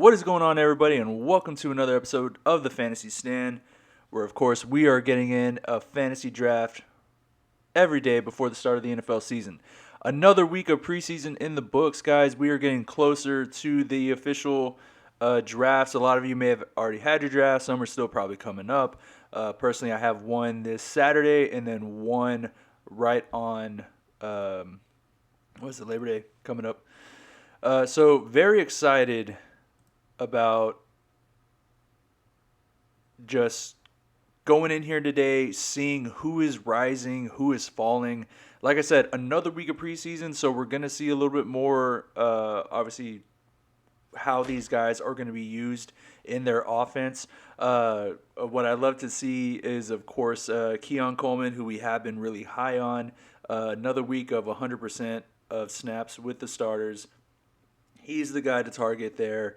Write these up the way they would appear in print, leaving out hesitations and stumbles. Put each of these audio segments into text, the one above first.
What is going on, everybody, and welcome to another episode of the Fantasy Stand, where, of course, we are getting in a fantasy draft every day before the start of the NFL season. Another week of preseason in the books, guys. We are getting closer to the official drafts. A lot of you may have already had your draft. Some are still probably coming up. Personally, I have one this Saturday and then one right on, Labor Day coming up. So very excited about just going in here today, seeing who is rising, who is falling. Like I said, another week of preseason, so we're going to see a little bit more, obviously, how these guys are going to be used in their offense. What I'd love to see is, of course, Keon Coleman, who we have been really high on. Another week of 100% of snaps with the starters. He's the guy to target there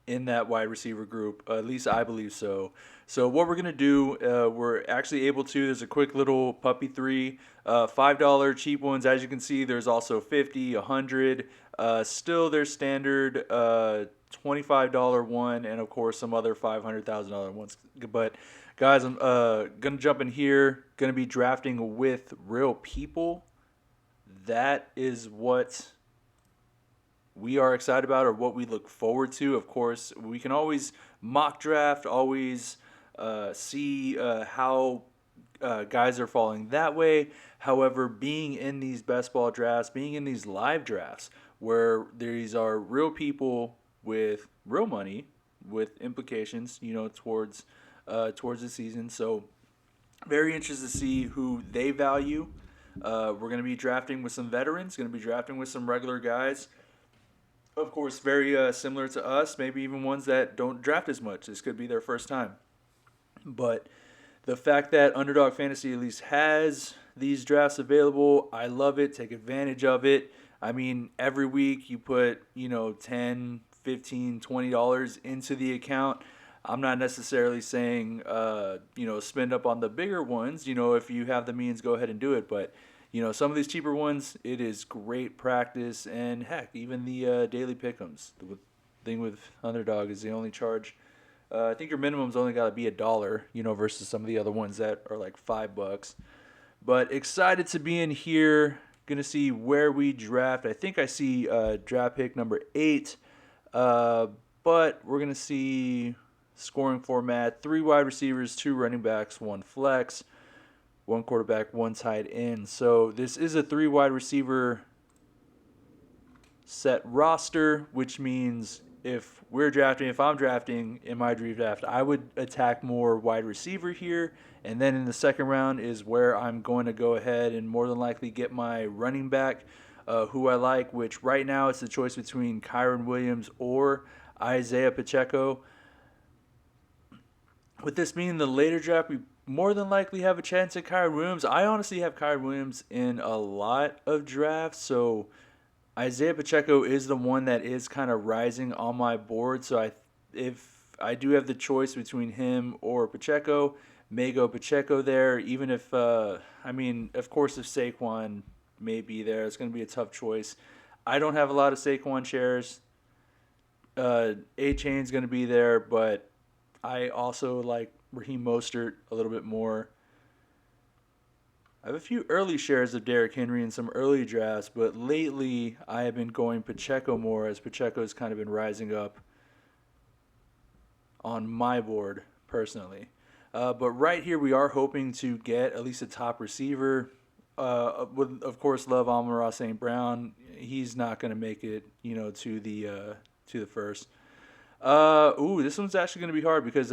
in that wide receiver group. At least I believe so. So what we're going to do, we're actually able to, there's a quick little puppy three, $5 cheap ones. As you can see, there's also 50, 100. Still there's standard $25 one, and of course some other $500,000 ones. But guys, I'm going to jump in here, going to be drafting with real people. That is what we are excited about, or what we look forward to. Of course, we can always mock draft, always see how guys are falling that way. However, being in these best ball drafts, being in these live drafts, where these are real people with real money, with implications, towards the season. So, very interested to see who they value. We're going to be drafting with some veterans, going to be drafting with some regular guys. Of course, very similar to us, maybe even ones that don't draft as much. This could be their first time. But the fact that Underdog Fantasy at least has these drafts available, I love it. Take advantage of it. I mean, every week you put, $10, $15, $20 into the account. I'm not necessarily saying, spend up on the bigger ones. If you have the means, go ahead and do it. But some of these cheaper ones, it is great practice. And heck, even the daily pick'ems. The thing with Underdog is they only charge, I think your minimum's only got to be $1, versus some of the other ones that are like $5. But excited to be in here. Gonna see where we draft. I think I see draft pick number 8. But we're gonna see scoring format: 3 wide receivers, 2 running backs, 1 flex, 1 quarterback, 1 tight end. So this is a 3 wide receiver set roster, which means if I'm drafting in my dream draft, I would attack more wide receiver here. And then in the second round is where I'm going to go ahead and more than likely get my running back, who I like, which right now it's the choice between Kyron Williams or Isaiah Pacheco. With this being the later draft, we more than likely have a chance at Kyron Williams. I honestly have Kyron Williams in a lot of drafts, so Isaiah Pacheco is the one that is kind of rising on my board. So if I do have the choice between him or Pacheco, may go Pacheco there. Even if, of course, if Saquon may be there, it's going to be a tough choice. I don't have a lot of Saquon shares. A-Chain's going to be there, but I also like Raheem Mostert a little bit more. I have a few early shares of Derrick Henry in some early drafts, but lately I have been going Pacheco more, as Pacheco's kind of been rising up on my board personally. But right here we are hoping to get at least a top receiver. Would of course love Amon-Ra St. Brown. He's not going to make it, to the first. This one's actually going to be hard because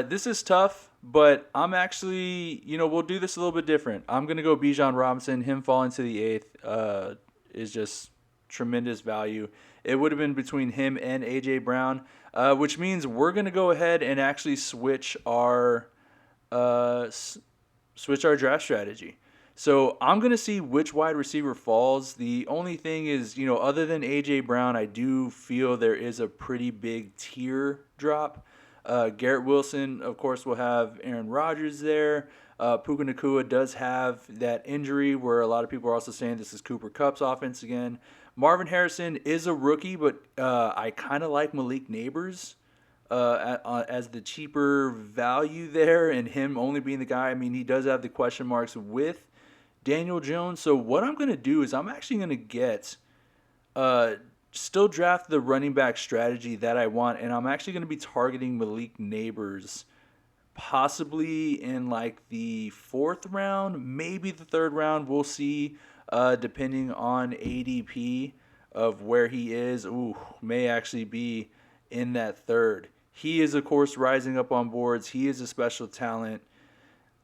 this is tough, but I'm actually, we'll do this a little bit different. I'm going to go Bijan Robinson. Him falling to the 8th is just tremendous value. It would have been between him and A.J. Brown, which means we're going to go ahead and actually switch our draft strategy. So I'm going to see which wide receiver falls. The only thing is, other than A.J. Brown, I do feel there is a pretty big tier drop. Garrett Wilson, of course, will have Aaron Rodgers there. Puka Nacua does have that injury where a lot of people are also saying this is Cooper Kupp's offense again. Marvin Harrison is a rookie, but I kind of like Malik Neighbors as the cheaper value there, and him only being the guy. I mean, he does have the question marks with Daniel Jones. So what I'm going to do is I'm actually going to get uh, still draft the running back strategy that I want, and I'm actually going to be targeting Malik Neighbors possibly in like the fourth round, maybe the third round. We'll see, depending on ADP of where he is. Ooh, may actually be in that third. He is, of course, rising up on boards. He is a special talent.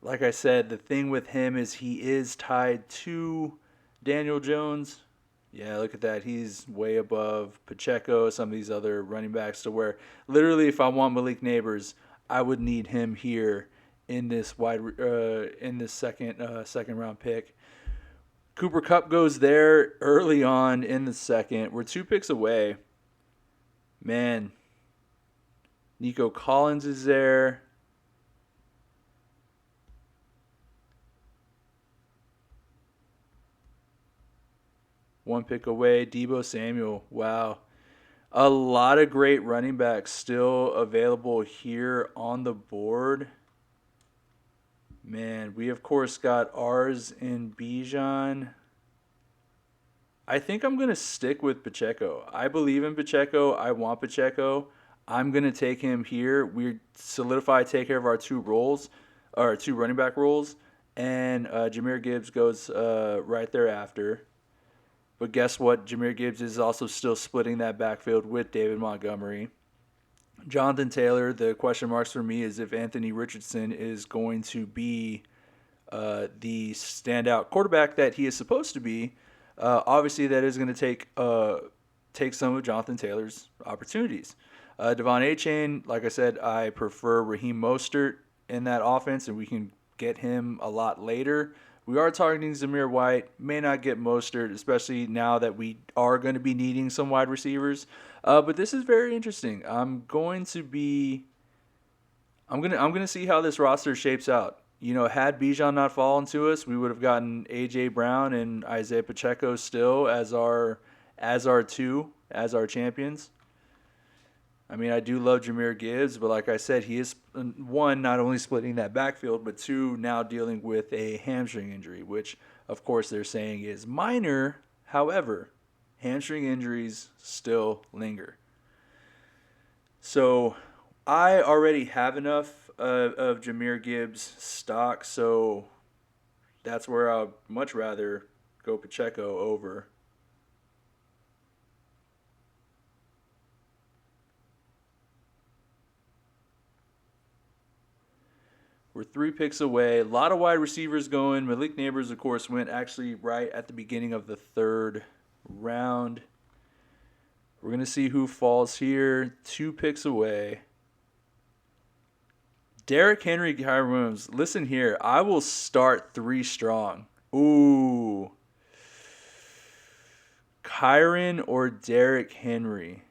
Like I said, the thing with him is he is tied to Daniel Jones. Yeah, look at that. He's way above Pacheco, some of these other running backs, to where literally if I want Malik Neighbors, I would need him here in this second round pick. Cooper Kupp goes there early on in the second. We're 2 picks away. Man, Nico Collins is there. One pick away. Deebo Samuel. Wow. A lot of great running backs still available here on the board. Man, we of course got ours in Bijan. I think I'm going to stick with Pacheco. I believe in Pacheco. I want Pacheco. I'm going to take him here. We solidify, take care of our two roles, our two running back roles, and Jahmyr Gibbs goes right thereafter. But guess what? Jahmyr Gibbs is also still splitting that backfield with David Montgomery. Jonathan Taylor, the question marks for me is if Anthony Richardson is going to be the standout quarterback that he is supposed to be. Obviously, that is going to take some of Jonathan Taylor's opportunities. Devon Achane, like I said, I prefer Raheem Mostert in that offense, and we can get him a lot later. We are targeting Zamir White. May not get Mostert, especially now that we are going to be needing some wide receivers. But this is very interesting. I'm going to see how this roster shapes out. You know, had Bijan not fallen to us, we would have gotten AJ Brown and Isaiah Pacheco still as our champions. I mean, I do love Jahmyr Gibbs, but like I said, he is, one, not only splitting that backfield, but two, now dealing with a hamstring injury, which, of course, they're saying is minor. However, hamstring injuries still linger. So I already have enough of Jahmyr Gibbs stock, so that's where I'd much rather go Pacheco over. We're 3 picks away. A lot of wide receivers going. Malik Neighbors, of course, went actually right at the beginning of the third round. We're going to see who falls here. 2 picks away. Derrick Henry, Kyren Williams. Listen here. I will start 3 strong. Ooh. Kyren or Derrick Henry?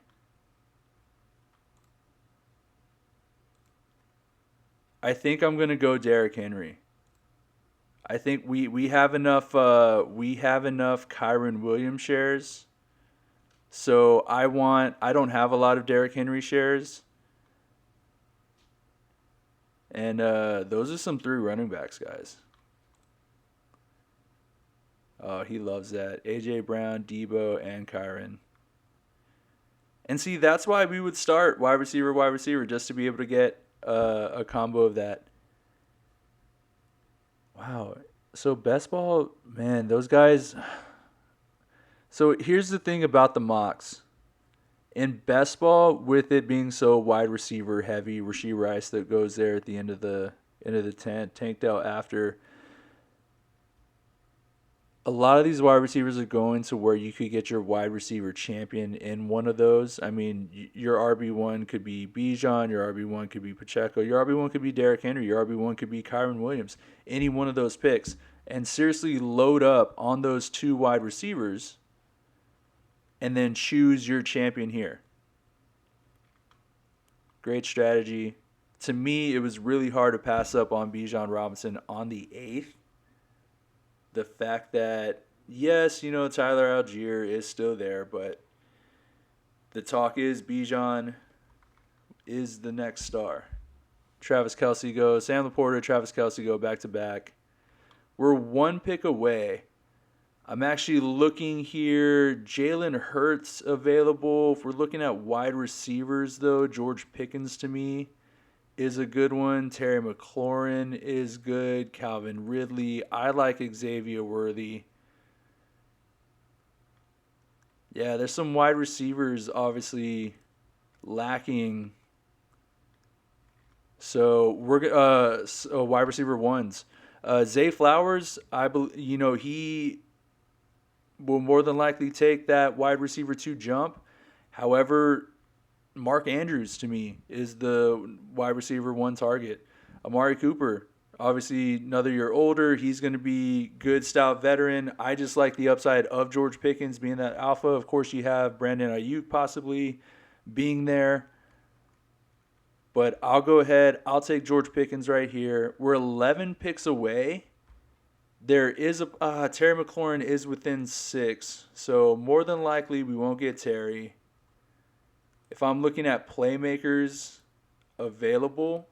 I think I'm gonna go Derrick Henry. I think we have enough Kyren Williams shares. So I don't have a lot of Derrick Henry shares. And those are some 3 running backs, guys. Oh, he loves that. AJ Brown, Debo, and Kyren. And see, that's why we would start wide receiver, just to be able to get a combo of that. Wow. So best ball, man, those guys. So here's the thing about the mocks. In best ball, with it being so wide receiver heavy, Rashee Rice that goes there at the end of the tent, tanked out after. A lot of these wide receivers are going to where you could get your wide receiver champion in one of those. I mean, your RB1 could be Bijan, your RB1 could be Pacheco, your RB1 could be Derrick Henry, your RB1 could be Kyren Williams, any one of those picks. And seriously load up on those 2 wide receivers and then choose your champion here. Great strategy. To me, it was really hard to pass up on Bijan Robinson on the 8th. The fact that Yes, Tyler Algier is still there, but the talk is Bijan is the next star. Travis Kelsey goes, Sam Laporta, Travis Kelsey go back to back. We're one pick away. I'm actually looking here. Jalen Hurts available. If we're looking at wide receivers, though, George Pickens to me is a good one. Terry McLaurin is good. Calvin Ridley. I like Xavier Worthy. Yeah, there's some wide receivers obviously lacking. So we're wide receiver ones. Zay Flowers, he will more than likely take that wide receiver two jump. However, Mark Andrews to me is the wide receiver one target. Amari Cooper, obviously another year older. He's going to be good, stout veteran. I just like the upside of George Pickens being that alpha. Of course, you have Brandon Ayuk possibly being there. But I'll go ahead. I'll take George Pickens right here. We're 11 picks away. There is Terry McLaurin is within 6, so more than likely we won't get Terry. If I'm looking at playmakers available,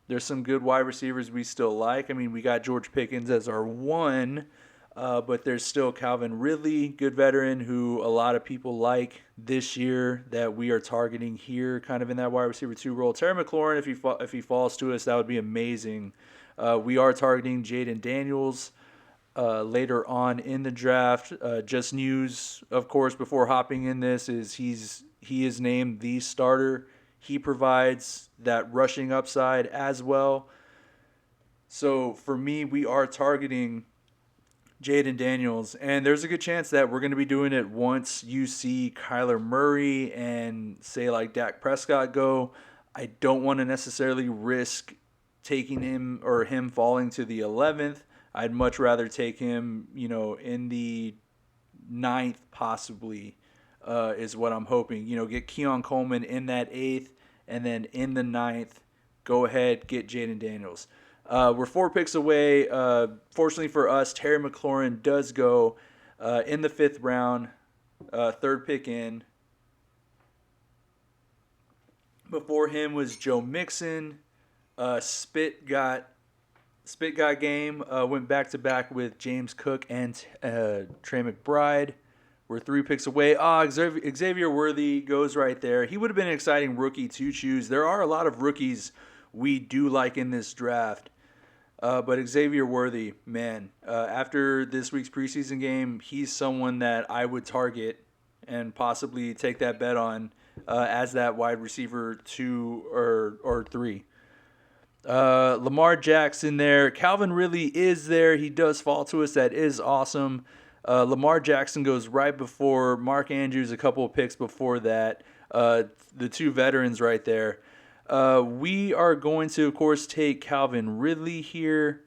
there's some good wide receivers we still like. I mean, we got George Pickens as our one, but there's still Calvin Ridley, good veteran, who a lot of people like this year that we are targeting here, kind of in that wide receiver two role. Terry McLaurin, if he falls to us, that would be amazing. We are targeting Jaden Daniels later on in the draft. Just news, of course, before hopping in this is he is named the starter. He provides that rushing upside as well. So for me, we are targeting Jaden Daniels, and there's a good chance that we're going to be doing it once you see Kyler Murray and say like Dak Prescott go. I don't want to necessarily risk taking him or him falling to the 11th. I'd much rather take him, in the ninth possibly, is what I'm hoping. Get Keon Coleman in that 8th, and then in the ninth, go ahead, get Jaden Daniels. We're 4 picks away. Fortunately for us, Terry McLaurin does go in the 5th round, 3rd pick in. Before him was Joe Mixon. Spit got game. Went back to back with James Cook and Trey McBride. We're 3 picks away. Xavier Worthy goes right there. He would have been an exciting rookie to choose. There are a lot of rookies we do like in this draft. But Xavier Worthy, man, after this week's preseason game, he's someone that I would target and possibly take that bet on as that wide receiver 2 or 3. Lamar Jackson there. Calvin Ridley is there. He does fall to us. That is awesome. Lamar Jackson goes right before Mark Andrews, a couple of picks before that. The 2 veterans right there. We are going to, of course, take Calvin Ridley here.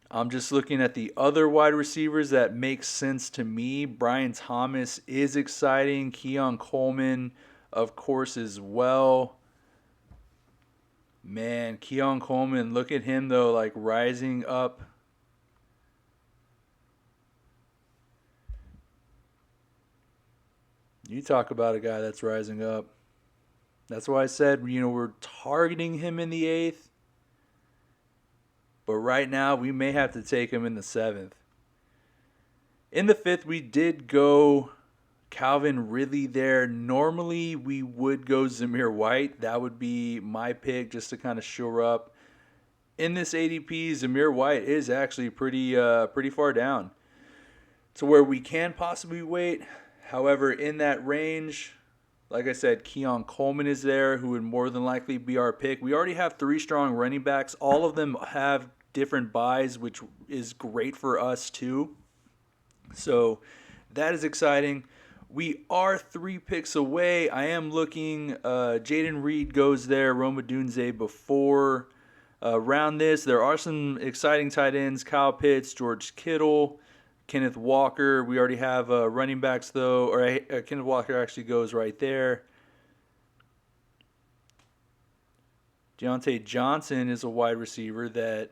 I'm just looking at the other wide receivers that make sense to me. Brian Thomas is exciting. Keon Coleman, of course, as well. Man, Keon Coleman, look at him, though, like rising up. You talk about a guy that's rising up. That's why I said, we're targeting him in the 8th. But right now, we may have to take him in the 7th. In the 5th, we did go Calvin Ridley there. Normally, we would go Zamir White. That would be my pick just to kind of shore up. In this ADP, Zamir White is actually pretty far down to where we can possibly wait. However, in that range, like I said, Keon Coleman is there, who would more than likely be our pick. We already have 3 strong running backs. All of them have different buys, which is great for us too. So that is exciting. We are 3 picks away. I am looking. Jaden Reed goes there. Roma Dunze before. Around this, there are some exciting tight ends. Kyle Pitts, George Kittle, Kenneth Walker. We already have running backs, though. Or Kenneth Walker actually goes right there. Deontay Johnson is a wide receiver that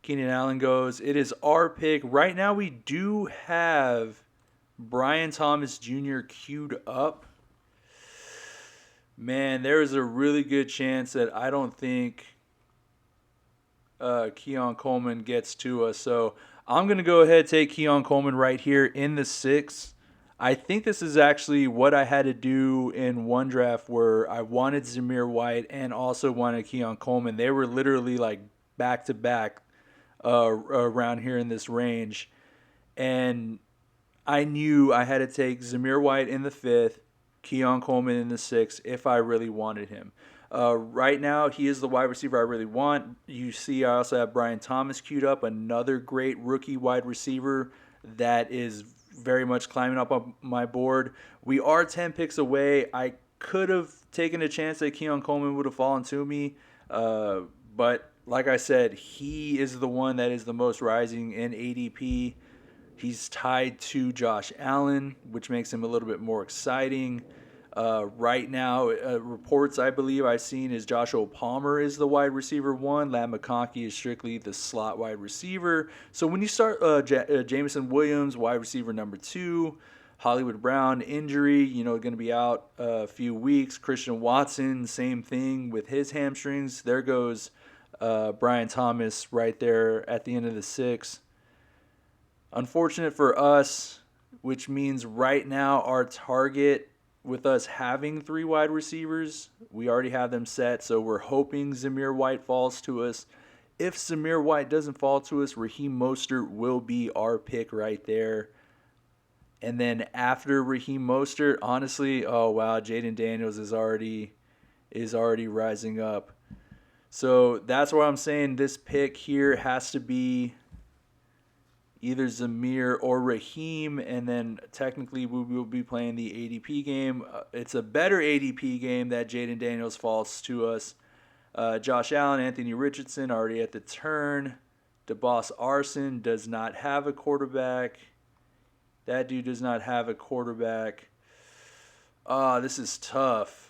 Keenan Allen goes. It is our pick. Right now, we do have Brian Thomas Jr. queued up. Man, there is a really good chance that I don't think Keon Coleman gets to us. So I'm going to go ahead and take Keon Coleman right here in the 6th. I think this is actually what I had to do in one draft where I wanted Zamir White and also wanted Keon Coleman. They were literally like back to back around here in this range. And I knew I had to take Zamir White in the 5th, Keon Coleman in the 6th if I really wanted him. Right now, he is the wide receiver I really want. You see, I also have Brian Thomas queued up, another great rookie wide receiver that is very much climbing up on my board. We are 10 picks away. I could have taken a chance that Keon Coleman would have fallen to me, but like I said, he is the one that is the most rising in ADP. He's tied to Josh Allen, which makes him a little bit more exciting. Right now, reports I believe I've seen is Joshua Palmer is the wide receiver 1. Lat McConkey is strictly the slot wide receiver. So when you start Jameson Williams, wide receiver number 2, Hollywood Brown, injury, going to be out a few weeks. Christian Watson, same thing with his hamstrings. There goes Brian Thomas right there at the end of the 6th. Unfortunate for us, which means right now our target with us having 3 wide receivers, we already have them set, so we're hoping Zamir White falls to us. If Zamir White doesn't fall to us, Raheem Mostert will be our pick right there. And then after Raheem Mostert, honestly, oh wow, Jaden Daniels is already rising up. So that's why I'm saying this pick here has to be either Zamir or Raheem, and then technically we will be playing the ADP game. It's a better ADP game that Jaden Daniels falls to us. Josh Allen, Anthony Richardson already at the turn. DeBoss Arson does not have a quarterback. That dude does not have a quarterback. This is tough.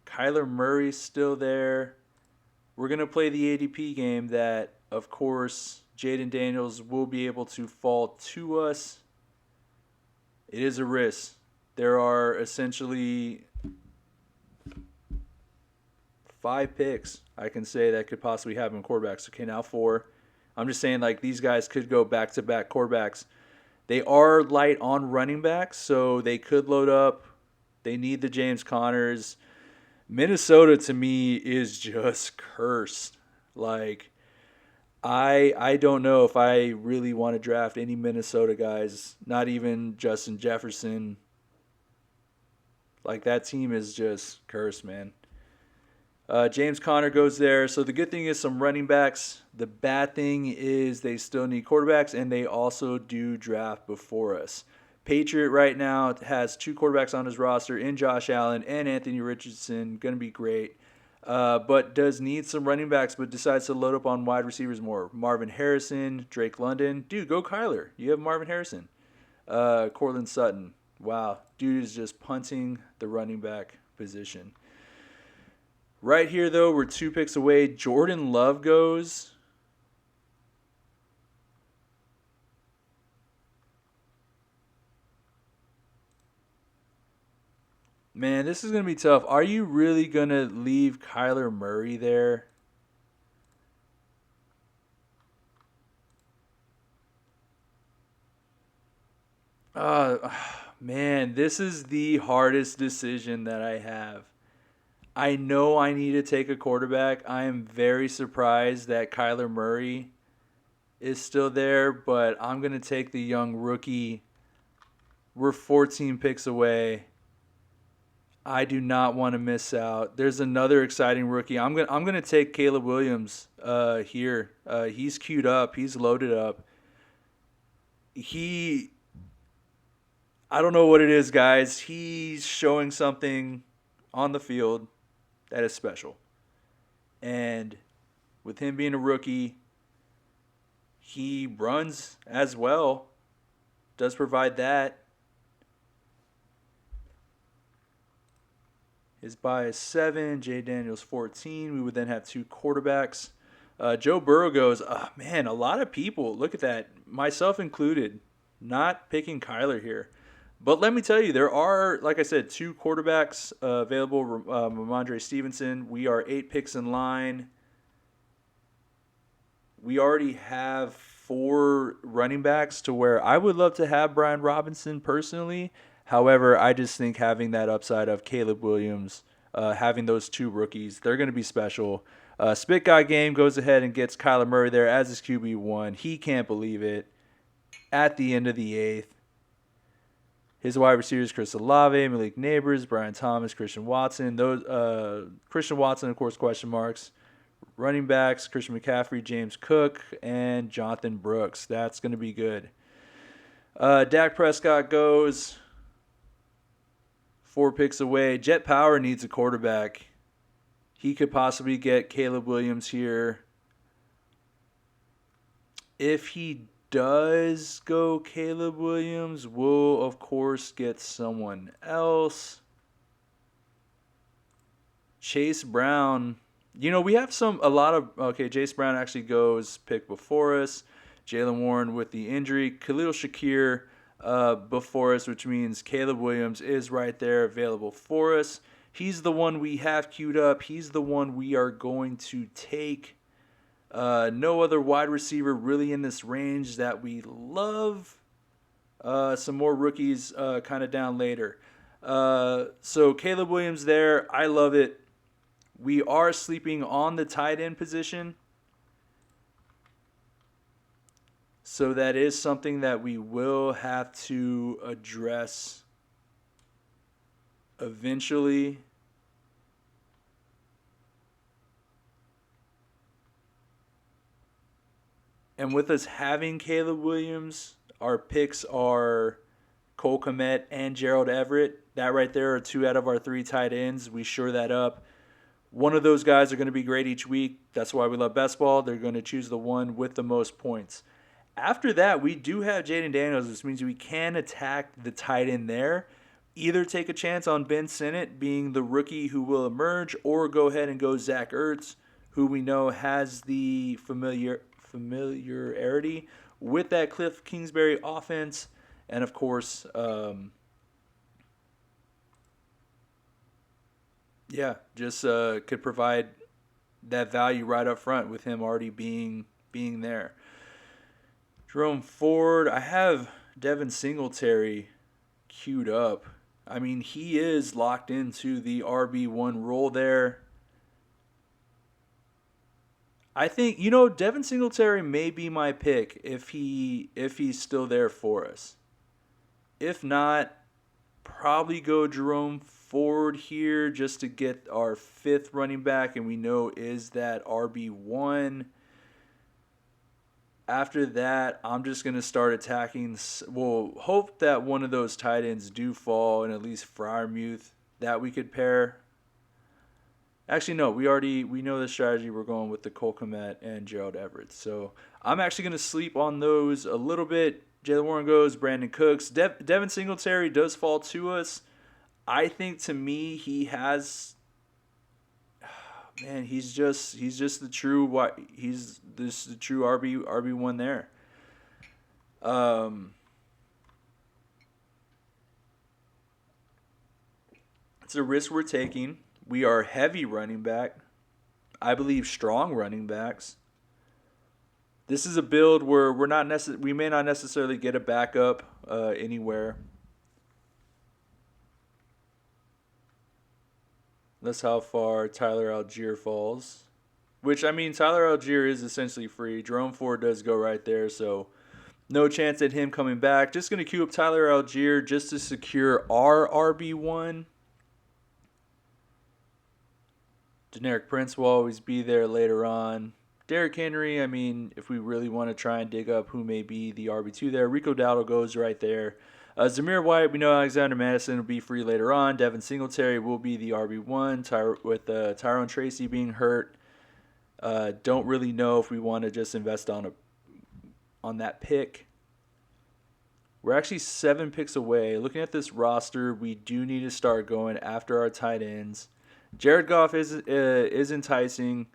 Kyler Murray's still there. We're going to play the ADP game that, of course, Jaden Daniels will be able to fall to us. It is a risk. There are essentially 5 picks I can say that could possibly have him quarterbacks. Okay, now 4. I'm just saying, like, these guys could go back-to-back quarterbacks. They are light on running backs, so they could load up. They need the James Connors. Minnesota to me is just cursed. Like, I don't know if I really want to draft any Minnesota guys, not even Justin Jefferson. Like, that team is just cursed, man. James Conner goes there. So the good thing is some running backs. The bad thing is they still need quarterbacks, and they also do draft before us. Patriot right now has 2 quarterbacks on his roster in Josh Allen and Anthony Richardson. Going to be great. But does need some running backs, but decides to load up on wide receivers more. Marvin Harrison, Drake London. Dude, go Kyler. You have Marvin Harrison. Cortland Sutton. Wow. Dude is just punting the running back position. Right here, though, we're 2 picks away. Jordan Love goes. Man, this is going to be tough. Are you really going to leave Kyler Murray there? Man, this is the hardest decision that I have. I know I need to take a quarterback. I am very surprised that Kyler Murray is still there, but I'm going to take the young rookie. We're 14 picks away. I do not want to miss out. There's another exciting rookie. I'm gonna take Caleb Williams here. He's queued up. He's loaded up. I don't know what it is, guys. He's showing something on the field that is special. And with him being a rookie, He runs as well, does provide that. His bias 7, Jay Daniels 14. We would then have two quarterbacks. Joe Burrow goes, oh, man, a lot of people, look at that, myself included, not picking Kyler here. But let me tell you, there are, like I said, two quarterbacks available. Ramondre Stevenson, we are 8 picks in line. We already have 4 running backs to where I would love to have Brian Robinson personally. However, I just think having that upside of Caleb Williams, having those 2 rookies, they're going to be special. Spit Guy Game goes ahead and gets Kyler Murray there as his QB1. He can't believe it. At the end of the 8th. His wide receivers, Chris Olave, Malik Neighbors, Brian Thomas, Christian Watson. Those Christian Watson, of course, question marks. Running backs, Christian McCaffrey, James Cook, and Jonathan Brooks. That's going to be good. Dak Prescott goes 4 picks away. Jet Power needs a quarterback. He could possibly get Caleb Williams here. If he does go Caleb Williams, we'll, of course, get someone else. Chase Brown. You know, we have Chase Brown actually goes pick before us. Jaylen Warren with the injury. Khalil Shakir before us, which means Caleb Williams is right there available for us. He's the one we have queued up. He's the one we are going to take. No other wide receiver really in this range that we love. Some more rookies kind of down later. So Caleb Williams there. I love it. We are sleeping on the tight end position. So that is something that we will have to address eventually. And with us having Caleb Williams, our picks are Cole Kmet and Gerald Everett. That right there are 2 out of our 3 tight ends. We shore that up. One of those guys are going to be great each week. That's why we love best ball. They're going to choose the one with the most points. After that, we do have Jaden Daniels, which means we can attack the tight end there. Either take a chance on Ben Sinnott being the rookie who will emerge, or go ahead and go Zach Ertz, who we know has the familiarity with that Cliff Kingsbury offense. And, of course, could provide that value right up front with him already being there. Jerome Ford, I have Devin Singletary queued up. I mean, he is locked into the RB1 role there. I think, Devin Singletary may be my pick if he's still there for us. If not, probably go Jerome Ford here just to get our 5th running back, and we know is that RB1. After that, I'm just going to start attacking. We'll hope that one of those tight ends do fall, and at least Freiermuth that we could pair. Actually, no, we know the strategy. We're going with the Cole Kmet and Gerald Everett. So I'm actually going to sleep on those a little bit. Jaylen Warren goes, Brandon Cooks. Devin Singletary does fall to us. I think to me he has, man, he's just the true the true RB1 there. It's a risk we're taking. We are heavy running back. I believe strong running backs. This is a build where we may not necessarily get a backup anywhere. That's how far Tyler Algier falls. Which, I mean, Tyler Algier is essentially free. Jerome Ford does go right there, so no chance at him coming back. Just going to queue up Tyler Algier just to secure our RB1. Generic Prince will always be there later on. Derrick Henry, I mean, if we really want to try and dig up who may be the RB2 there, Rico Dowdle goes right there. Zamir White, we know Alexander Madison will be free later on. Devin Singletary will be the RB1 with Tyrone Tracy being hurt. Don't really know if we want to just invest on on that pick. We're actually 7 picks away. Looking at this roster, we do need to start going after our tight ends. Jared Goff is enticing.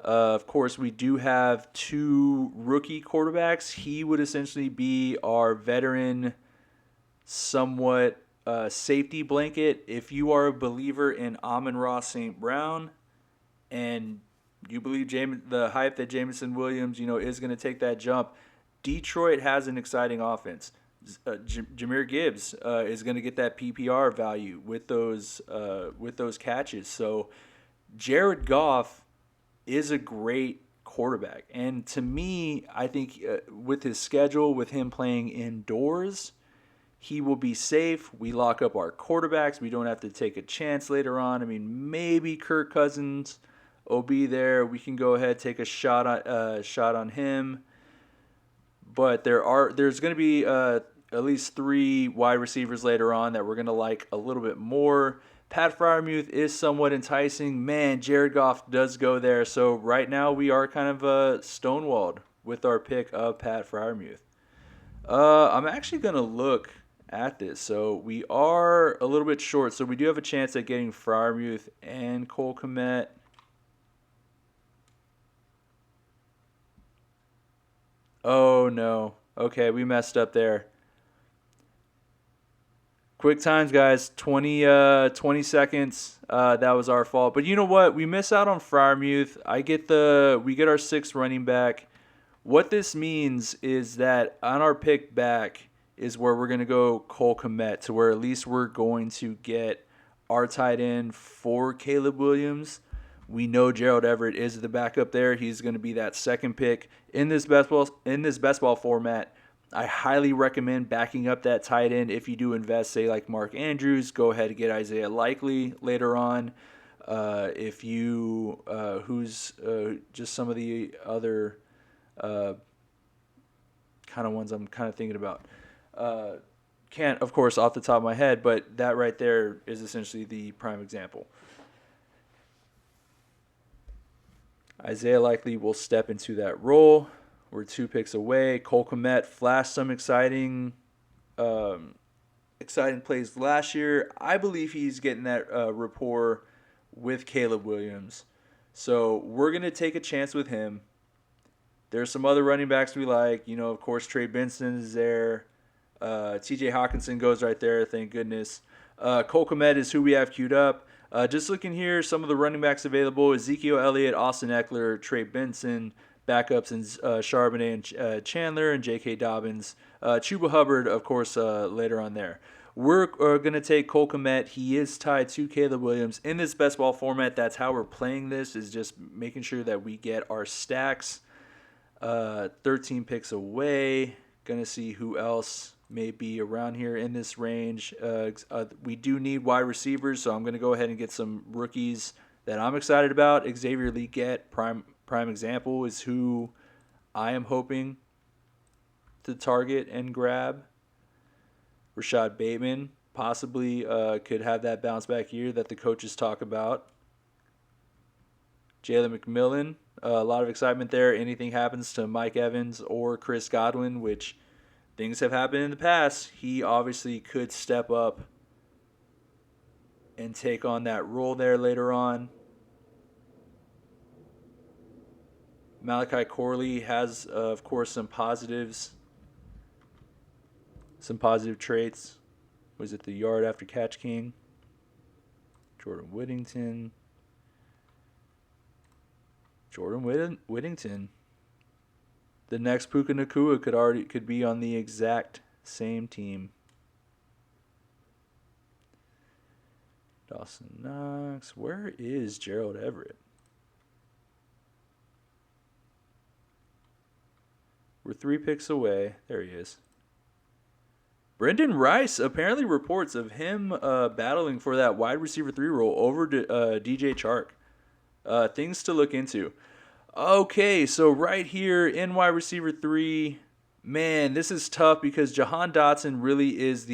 Of course, we do have 2 rookie quarterbacks. He would essentially be our veteran, somewhat safety blanket. If you are a believer in Amon-Ra St. Brown and you believe the hype that Jameson Williams, is going to take that jump, Detroit has an exciting offense. Jahmyr Gibbs is going to get that PPR value with those catches. So Jared Goff is a great quarterback, and to me, I think with his schedule, with him playing indoors, he will be safe. We lock up our quarterbacks. We don't have to take a chance later on. I mean, maybe Kirk Cousins will be there. We can go ahead take a shot on him. But there's going to be at least 3 wide receivers later on that we're going to like a little bit more. Pat Freiermuth is somewhat enticing. Man, Jared Goff does go there. So right now we are kind of stonewalled with our pick of Pat Freiermuth. I'm actually going to look at this. So we are a little bit short. So we do have a chance at getting Freiermuth and Cole Kmet. Oh, no. Okay, we messed up there. Quick times, guys. 20 seconds. That was our fault. But you know what? We miss out on Freiermuth. We get our 6th running back. What this means is that on our pick back is where we're going to go Cole Kmet, to where at least we're going to get our tight end for Caleb Williams. We know Gerald Everett is the backup there. He's going to be that 2nd pick in this best ball format. I highly recommend backing up that tight end if you do invest, say like Mark Andrews. Go ahead and get Isaiah Likely later on. If you who's just some of the other kind of ones I'm kind of thinking about. Can't, of course, off the top of my head, but that right there is essentially the prime example. Isaiah Likely will step into that role. We're 2 picks away. Cole Kmet flashed some exciting plays last year. I believe he's getting that rapport with Caleb Williams. So we're going to take a chance with him. There's some other running backs we like. Of course, Trey Benson is there. TJ Hawkinson goes right there, thank goodness. Cole Kmet is who we have queued up. Just looking here, some of the running backs available: Ezekiel Elliott, Austin Eckler, Trey Benson, backups in Charbonnet and Chandler, and J.K. Dobbins. Chuba Hubbard, of course, later on there. We're going to take Cole Kmet. He is tied to Caleb Williams. In this best ball format, that's how we're playing this, is just making sure that we get our stacks. 13 picks away. Going to see who else may be around here in this range. We do need wide receivers, so I'm going to go ahead and get some rookies that I'm excited about. Xavier Legette, prime example, is who I am hoping to target and grab. Rashad Bateman possibly could have that bounce back year that the coaches talk about. Jalen McMillan, a lot of excitement there. Anything happens to Mike Evans or Chris Godwin, which things have happened in the past, he obviously could step up and take on that role there later on. Malachi Corley has, of course, some positive traits. Was it the yard after catch king? Jordan Whittington. The next Puka Nacua could be on the exact same team. Dawson Knox. Where is Gerald Everett? We're 3 picks away. There he is. Brendan Rice, apparently reports of him battling for that wide receiver 3 role over DJ Chark. Things to look into. Okay, so right here in wide receiver 3, man, this is tough because Jahan Dotson really is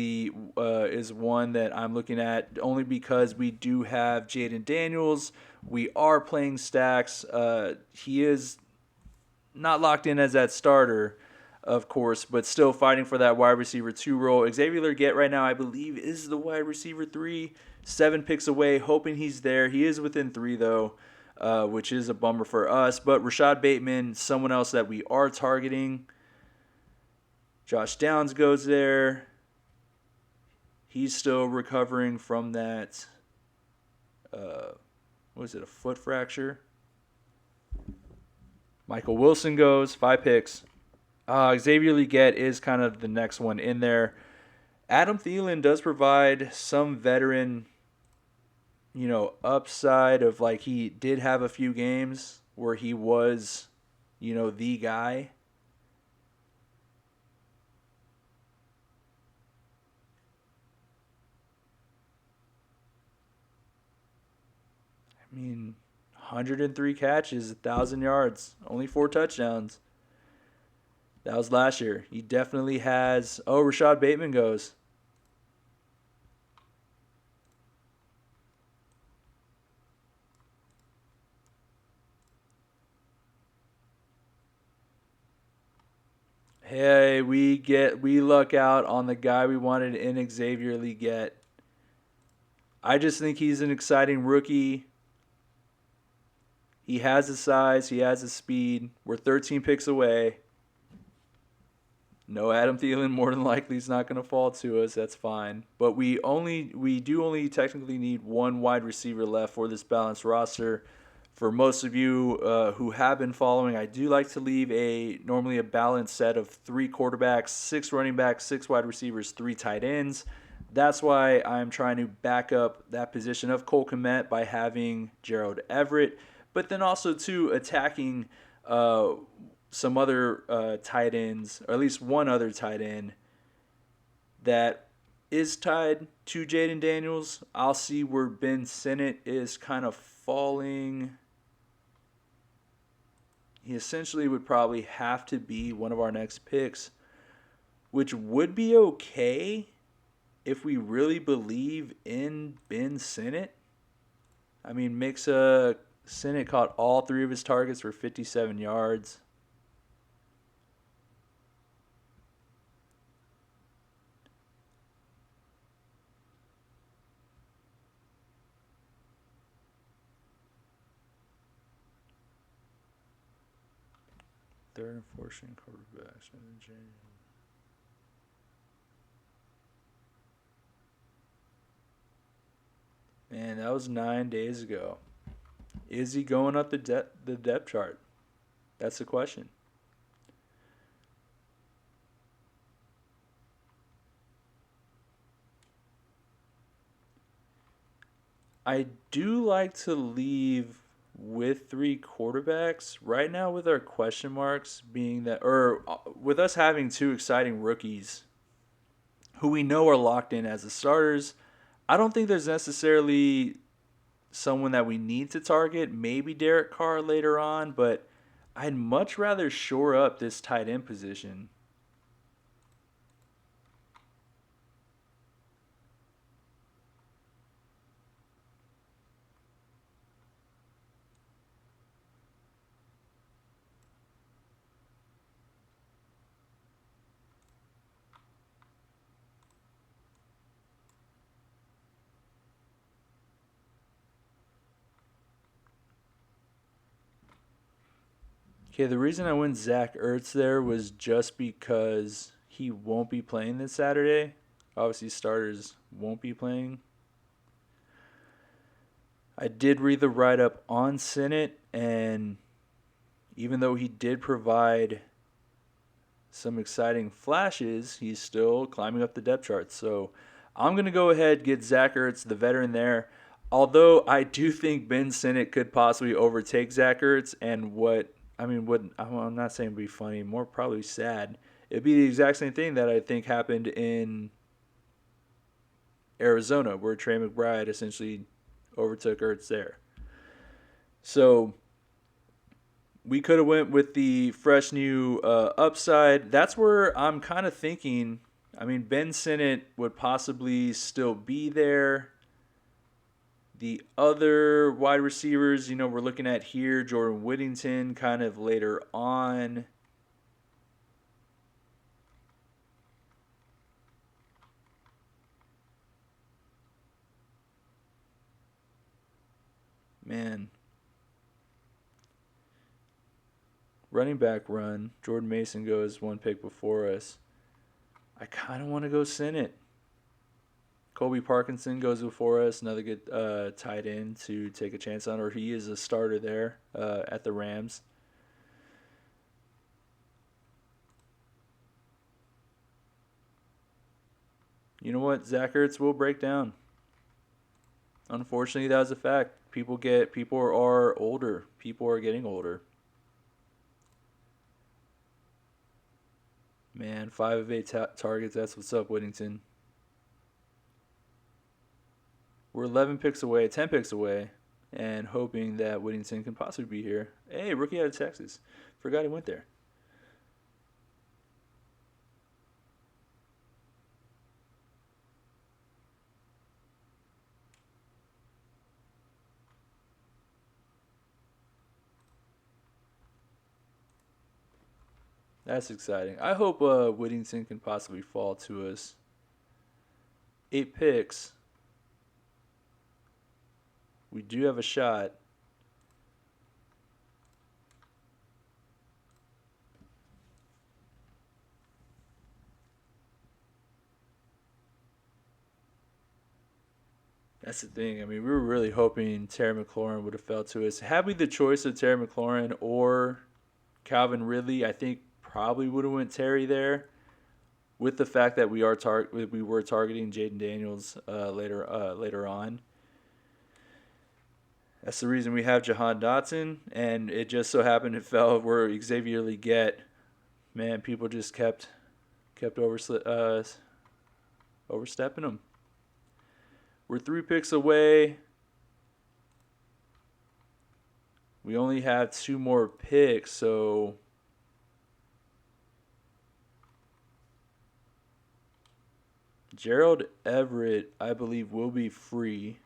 one that I'm looking at, only because we do have Jaden Daniels. We are playing stacks. He is not locked in as that starter. of course, but still fighting for that wide receiver 2 role. Xavier Legette right now, I believe, is the wide receiver 3, 7 picks away, hoping he's there. He is within 3, though, which is a bummer for us. But Rashad Bateman, someone else that we are targeting. Josh Downs goes there. He's still recovering from that, what is it, a foot fracture? Michael Wilson goes, 5 picks. Xavier Legette is kind of the next one in there. Adam Thielen does provide some veteran, upside of like he did have a few games where he was, the guy. I mean, 103 catches, 1,000 yards, only 4 touchdowns. That was last year. He definitely has. Oh, Rashad Bateman goes. Hey, we luck out on the guy we wanted in Xavier Legette. I just think he's an exciting rookie. He has the size, he has the speed. We're 13 picks away. No Adam Thielen, more than likely he's not going to fall to us. That's fine. But we do only technically need one wide receiver left for this balanced roster. For most of you who have been following, I do like to leave normally a balanced set of 3 quarterbacks, 6 running backs, 6 wide receivers, 3 tight ends. That's why I'm trying to back up that position of Cole Kmet by having Gerald Everett, but then also too attacking some other tight ends, or at least one other tight end that is tied to Jaden Daniels. I'll see where Ben Sinnott is kind of falling. He essentially would probably have to be one of our next picks, which would be okay if we really believe in Ben Sinnott. I mean, Sinnott caught all 3 of his targets for 57 yards. Third and fourth string quarterbacks. Man, that was 9 days ago. Is he going up the depth chart? That's the question. I do like to leave with 3 quarterbacks right now, with our question marks being that, or with us having 2 exciting rookies who we know are locked in as the starters. I don't think there's necessarily someone that we need to target. Maybe Derek Carr later on, but I'd much rather shore up this tight end position. Okay, the reason I went Zach Ertz there was just because he won't be playing this Saturday. Obviously, starters won't be playing. I did read the write up on Sinnott, and even though he did provide some exciting flashes, he's still climbing up the depth chart. So I'm going to go ahead get Zach Ertz, the veteran there. Although I do think Ben Sinnott could possibly overtake Zach Ertz, and I'm not saying it'd be funny, more probably sad. It'd be the exact same thing that I think happened in Arizona, where Trey McBride essentially overtook Ertz there. So we could have went with the fresh new upside. That's where I'm kind of thinking. I mean, Ben Sinnott would possibly still be there. The other wide receivers, we're looking at here, Jordan Whittington kind of later on. Man. Running back run. Jordan Mason goes one pick before us. I kind of want to go Sinnott. Colby Parkinson goes before us. Another good tight end to take a chance on, or he is a starter there at the Rams. You know what? Zach Ertz will break down. Unfortunately, that's a fact. People are older. People are getting older. Man, 5 of 8 targets. That's what's up, Whittington. We're 11 picks away, 10 picks away, and hoping that Whittington can possibly be here. Hey, rookie out of Texas. Forgot he went there. That's exciting. I hope Whittington can possibly fall to us. 8 picks. We do have a shot. That's the thing. I mean, we were really hoping Terry McLaurin would have fell to us. Had we the choice of Terry McLaurin or Calvin Ridley, I think probably would have went Terry there. With the fact that we were targeting Jaden Daniels later on. That's the reason we have Jahan Dotson, and it just so happened it fell where Xavier Legette. Man, people just kept overstepping him. We're 3 picks away. We only have 2 more picks, so Gerald Everett, I believe, will be free,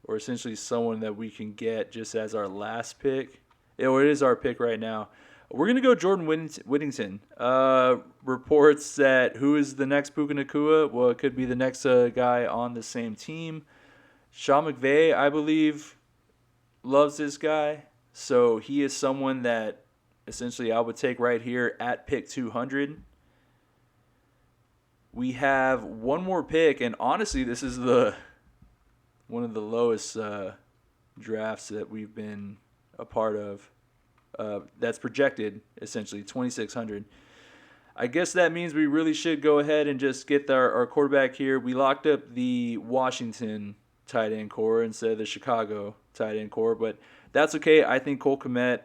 or essentially someone that we can get just as our last pick. It is our pick right now. We're going to go Jordan Whittington. Reports that who is the next Puka Nacua? Well, it could be the next guy on the same team. Sean McVay, I believe, loves this guy. So he is someone that essentially I would take right here at pick 200. We have one more pick, and honestly, this is one of the lowest drafts that we've been a part of. That's projected, essentially, 2,600. I guess that means we really should go ahead and just get our quarterback here. We locked up the Washington tight end core instead of the Chicago tight end core, but that's okay. I think Cole Kmet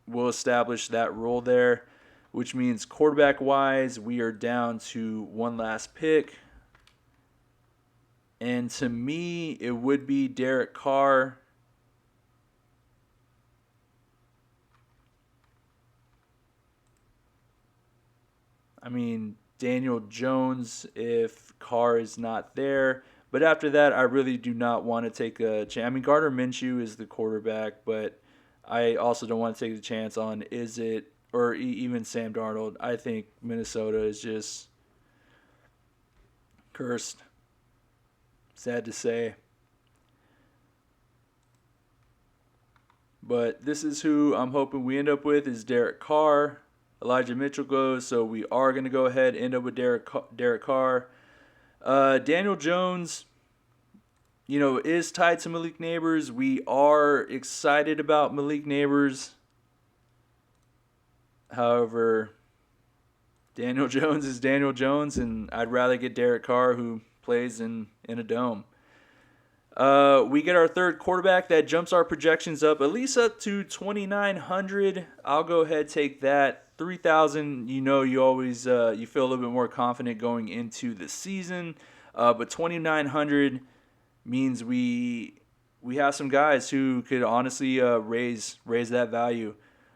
will establish that role there, which means quarterback-wise, we are down to one last pick. And to me, it would be Derek Carr. I mean, Daniel Jones if Carr is not there. But after that, I really do not want to take a chance. I mean, Gardner Minshew is the quarterback, but I also don't want to take the chance on even Sam Darnold. I think Minnesota is just cursed. Sad to say. But this is who I'm hoping we end up with is Derek Carr. Elijah Mitchell goes, so we are going to go ahead and end up with Derek Carr. Daniel Jones, is tied to Malik Neighbors. We are excited about Malik Neighbors. However, Daniel Jones is Daniel Jones, and I'd rather get Derek Carr, who plays in a dome. We get our third quarterback that jumps our projections up, at least up to 2,900. I'll go ahead and take that. 3,000, you always you feel a little bit more confident going into the season. But 2,900 means we have some guys who could honestly raise that value.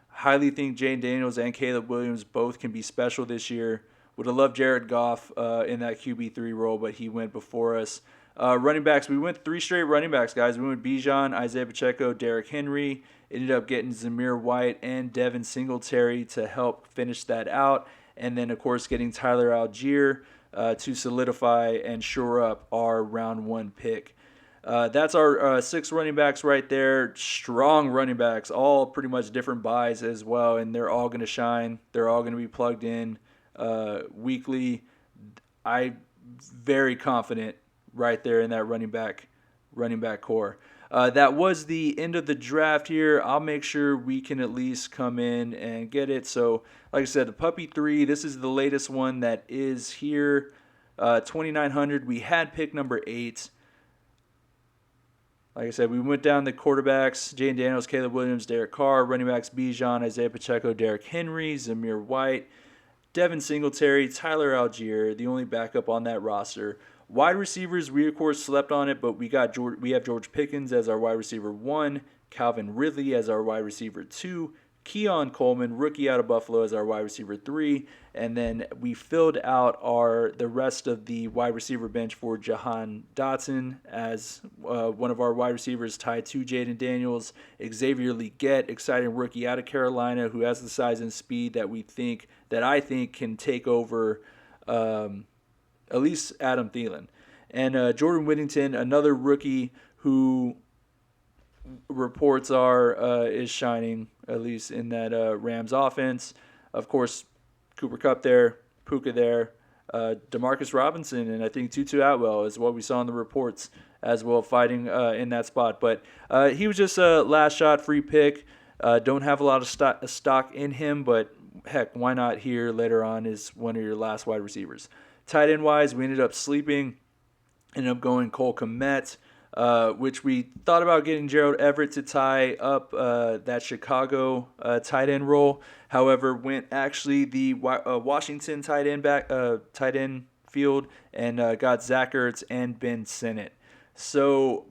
Highly think Jane Daniels and Caleb Williams both can be special this year. Would have loved Jared Goff in that QB3 role, but he went before us. Running backs, we went 3 straight running backs, guys. We went Bijan, Isaiah Pacheco, Derrick Henry. Ended up getting Zamir White and Devin Singletary to help finish that out. And then, of course, getting Tyler Algier to solidify and shore up our round 1 pick. That's our 6 running backs right there. Strong running backs, all pretty much different buys as well, and they're all going to shine. They're all going to be plugged in weekly. I very confident right there in that running back core. That was the end of the draft here. I'll make sure we can at least come in and get it. So, like I said, the Puppy 3, this is the latest one that is here. 2,900. We had pick number 8. Like I said, we went down the quarterbacks: Jaden Daniels, Caleb Williams, Derek Carr. Running backs: Bijan, Isaiah Pacheco, Derrick Henry, Zamir White, Devin Singletary, Tyler Algier, the only backup on that roster. Wide receivers, we of course slept on it, but we have George Pickens as our wide receiver 1, Calvin Ridley as our wide receiver 2, Keon Coleman, rookie out of Buffalo, as our wide receiver 3, and then we filled out the rest of the wide receiver bench for Jahan Dotson as one of our wide receivers tied to Jaden Daniels, Xavier Legette, exciting rookie out of Carolina who has the size and speed that I think can take over at least Adam Thielen, and Jordan Whittington, another rookie who reports are is shining, at least in that Rams offense. Of course, Cooper Kupp there, Puka there, Demarcus Robinson, and I think Tutu Atwell is what we saw in the reports as well, fighting in that spot. But he was just a last shot free pick. Don't have a lot of stock in him, but heck, why not here later on as one of your last wide receivers. Tight end wise, we ended up sleeping, ended up going Cole Kmet, which we thought about getting Gerald Everett to tie up that Chicago tight end role. However, went actually the Washington tight end field and got Zach Ertz and Ben Sinnott. So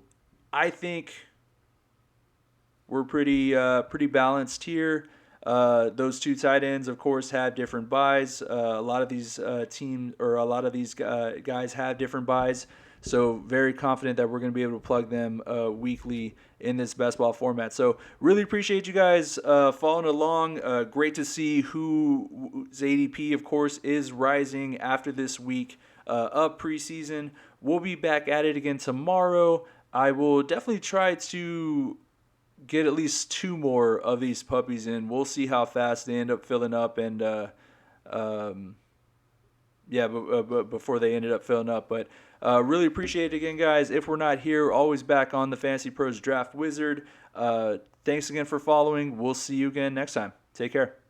I think we're pretty balanced here. Those 2 tight ends, of course, have different buys. A lot of these guys have different buys. So very confident that we're going to be able to plug them weekly in this best ball format. So really appreciate you guys following along. Great to see whose ADP, of course, is rising after this week of preseason. We'll be back at it again tomorrow. I will definitely try to get at least 2 more of these puppies in. We'll see how fast they end up filling up, and before they ended up filling up. But really appreciate it again, guys. If we're not here, always back on the Fantasy Pros Draft Wizard. Thanks again for following. We'll see you again next time. Take care.